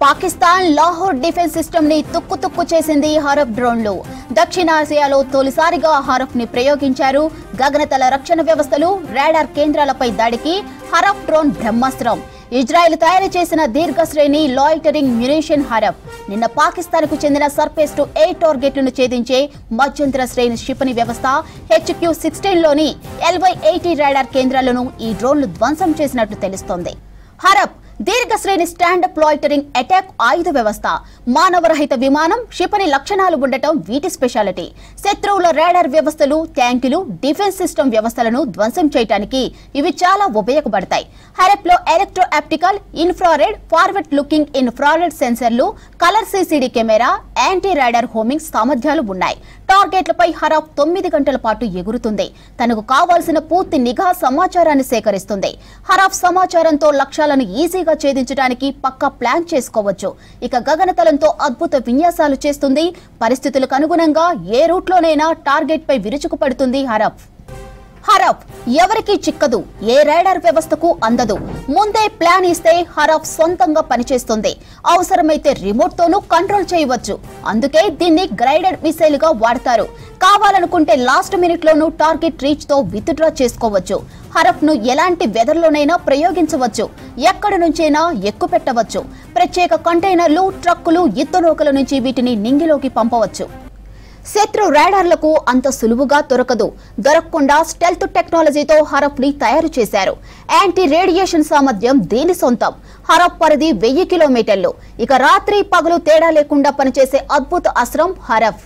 Pakistan Lahore defence system ని తుక్కు చేసింది హరఫ్ డ్రోన్లు. దక్షిణాసియాలో తొలిసారిగా హరఫ్ ని ప్రయోగించారు. గగనతల రక్షణ వ్యవస్థలు, రాడార్ కేంద్రాలపై దాడికి హరఫ్ డ్రోన్ బ్రహ్మాస్త్రం. ఇజ్రాయెల్ తయారు చేసిన దీర్ఘశ్రేణి లాయిటరింగ్ మ్యునిషన్ హరఫ్ నిన్న పాకిస్తాన్ కు చెందిన సర్ఫేస్ టు ఎయిర్ టార్గెట్లను ఛేదించే మధ్యంతర శ్రేణి క్షిపణి వ్యవస్థ HQ-16 లోని LY-80 రాడార్ కేంద్రాలను ఈ డ్రోన్లు ధ్వంసం చేసినట్లు తెలుస్తోంది. హరఫ్ దీర్ఘశ్రేణి స్టాండప్ లాయిటరింగ్ అటాక్ ఆయుధ వ్యవస్థ. మానవరహిత విమానం, క్షిపణి లక్షణాలు ఉండటం వీటి స్పెషాలిటీ. శత్రువుల రాడార్ వ్యవస్థలు, ట్యాంకులు, డిఫెన్స్ సిస్టమ్ వ్యవస్థలను ధ్వంసం చేయడానికి ఇవి చాలా ఉపయోగపడతాయి. హరఫ్ లో electro optical, infrared, forward looking infrared సెన్సర్లు, colour CCD camera, anti radar homing సామర్థ్యాలు ఉన్నాయి. టార్గెట్లపై హరఫ్ 9 గంటల పాటు ఎగురుతుంది. తనకు కావాల్సిన పూర్తి నిఘా సమాచారాన్ని సేకరిస్తుంది. హరఫ్ సమాచారంతో లక్ష్యాలను ఈజీగా ఛేదించడానికి పక్కా ప్లాన్ చేసుకోవచ్చు. ఇక గగనతలంతో అద్భుత విన్యాసాలు చేస్తుంది. పరిస్థితులకు అనుగుణంగా ఏ రూట్లోనైనా టార్గెట్ పై విరుచుకుపడుతుంది హరఫ్. హరఫ్ ఎవరికి చిక్కదు, ఏ రాడార్ వ్యవస్థకు అందదు. ముందే ప్లాన్ ఇస్తే హరఫ్ సొంతంగా పనిచేస్తుంది. అవసరమైతే రిమోట్ తోనూ కంట్రోల్ చేయవచ్చు. అందుకే దీన్ని గ్రైడెడ్ మిసైల్ గా వాడతారు. కావాలనుకుంటే లాస్ట్ మినిట్ లోనూ టార్గెట్ రీచ్ తో విత్డ్రా చేసుకోవచ్చు. హరఫ్ ను ఎలాంటి వెదర్ లోనైనా ప్రయోగించవచ్చు. ఎక్కడి నుంచైనా ఎక్కుపెట్టవచ్చు. ప్రత్యేక కంటైనర్లు, ట్రక్కులు, యుద్ధనౌకల నుంచి వీటిని నింగిలోకి పంపవచ్చు. శత్రు రాడార్లకు అంత సులువుగా దొరకకుండా స్టెల్త్ టెక్నాలజీతో హరఫ్ ని తయారు చేశారు. యాంటీ రేడియేషన్ సామర్థ్యం దీని సొంతం. హరఫ్ పరిధి 1000 కిలోమీటర్లు. ఇక రాత్రి పగలు తేడా లేకుండా పనిచేసే అద్భుత అస్త్రం హరఫ్.